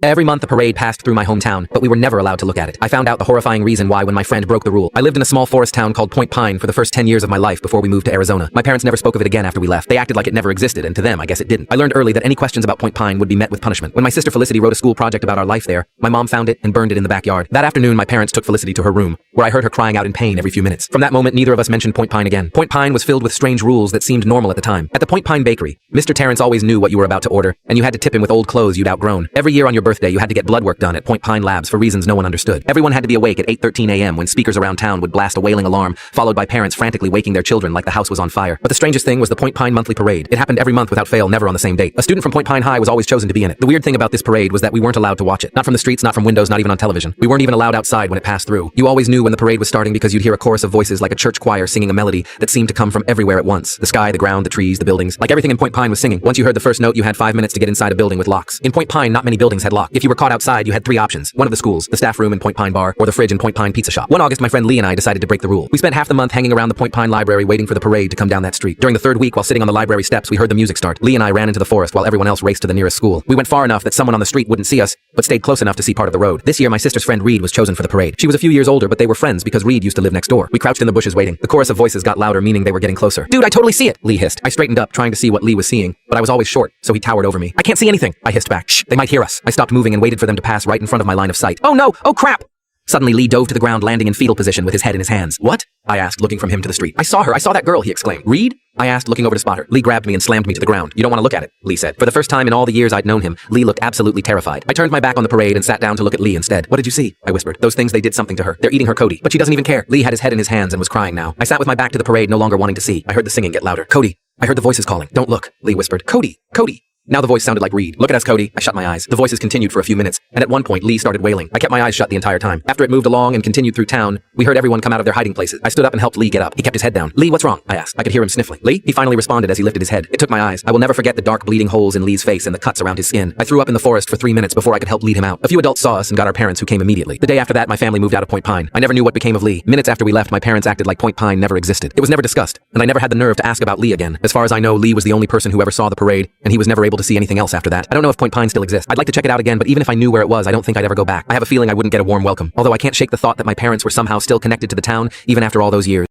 Every month the parade passed through my hometown, but we were never allowed to look at it. I found out the horrifying reason why when my friend broke the rule. I lived in a small forest town called Point Pine for the first 10 years of my life before we moved to Arizona. My parents never spoke of it again after we left. They acted like it never existed, and to them, I guess it didn't. I learned early that any questions about Point Pine would be met with punishment. When my sister Felicity wrote a school project about our life there, my mom found it and burned it in the backyard. That afternoon, my parents took Felicity to her room, where I heard her crying out in pain every few minutes. From that moment, neither of us mentioned Point Pine again. Point Pine was filled with strange rules that seemed normal at the time. At the Point Pine bakery, Mr. Terrence always knew what you were about to order, and you had to tip him with old clothes you'd outgrown. Every year on your birthday, you had to get blood work done at Point Pine Labs for reasons no one understood. Everyone had to be awake at 8:13 a.m. when speakers around town would blast a wailing alarm, followed by parents frantically waking their children like the house was on fire. But the strangest thing was the Point Pine monthly parade. It happened every month without fail, never on the same date. A student from Point Pine High was always chosen to be in it. The weird thing about this parade was that we weren't allowed to watch it. Not from the streets, not from windows, not even on television. We weren't even allowed outside when it passed through. You always knew when the parade was starting because you'd hear a chorus of voices like a church choir singing a melody that seemed to come from everywhere at once. The sky, the ground, the trees, the buildings. Like everything in Point Pine was singing. Once you heard the first note, you had 5 minutes to get inside a building with locks. In Point Pine, not many buildings had locks. If you were caught outside, you had 3 options. One of the schools, the staff room in Point Pine Bar, or the fridge in Point Pine Pizza Shop. One August, my friend Lee and I decided to break the rule. We spent half the month hanging around the Point Pine Library waiting for the parade to come down that street. During the 3rd week, while sitting on the library steps, we heard the music start. Lee and I ran into the forest while everyone else raced to the nearest school. We went far enough that someone on the street wouldn't see us, but stayed close enough to see part of the road. This year, my sister's friend Reed was chosen for the parade. She was a few years older, but they were friends because Reed used to live next door. We crouched in the bushes waiting. The chorus of voices got louder, meaning they were getting closer. "Dude, I totally see it," Lee hissed. I straightened up, trying to see what Lee was seeing, but I was always short, so he towered over me. "I can't see anything," I hissed back. "Shh, they might hear us." I stopped moving and waited for them to pass right in front of my line of sight. "Oh no! Oh crap!" Suddenly, Lee dove to the ground, landing in fetal position with his head in his hands. "What?" I asked, looking from him to the street. "I saw her. I saw that girl," he exclaimed. "Reed?" I asked, looking over to spot her. Lee grabbed me and slammed me to the ground. "You don't want to look at it," Lee said. For the first time in all the years I'd known him, Lee looked absolutely terrified. I turned my back on the parade and sat down to look at Lee instead. "What did you see?" I whispered. "Those things, they did something to her. They're eating her, Cody. But she doesn't even care." Lee had his head in his hands and was crying now. I sat with my back to the parade, no longer wanting to see. I heard the singing get louder. "Cody." I heard the voices calling. "Don't look," Lee whispered. "Cody, Cody." Now the voice sounded like Reed. "Look at us, Cody." I shut my eyes. The voices continued for a few minutes, and at one point, Lee started wailing. I kept my eyes shut the entire time. After it moved along and continued through town, we heard everyone come out of their hiding places. I stood up and helped Lee get up. He kept his head down. "Lee, what's wrong?" I asked. I could hear him sniffling. "Lee?" He finally responded as he lifted his head. It took my eyes. I will never forget the dark bleeding holes in Lee's face and the cuts around his skin. I threw up in the forest for 3 minutes before I could help lead him out. A few adults saw us and got our parents, who came immediately. The day after that, my family moved out of Point Pine. I never knew what became of Lee. Minutes after we left, my parents acted like Point Pine never existed. It was never discussed, and I never had the nerve to ask about Lee again. As far as I know, Lee was the only person who ever saw the parade, and he was never able to see anything else after that. I don't know if Point Pine still exists. I'd like to check it out again, but even if I knew where it was, I don't think I'd ever go back. I have a feeling I wouldn't get a warm welcome, although I can't shake the thought that my parents were somehow still connected to the town, even after all those years.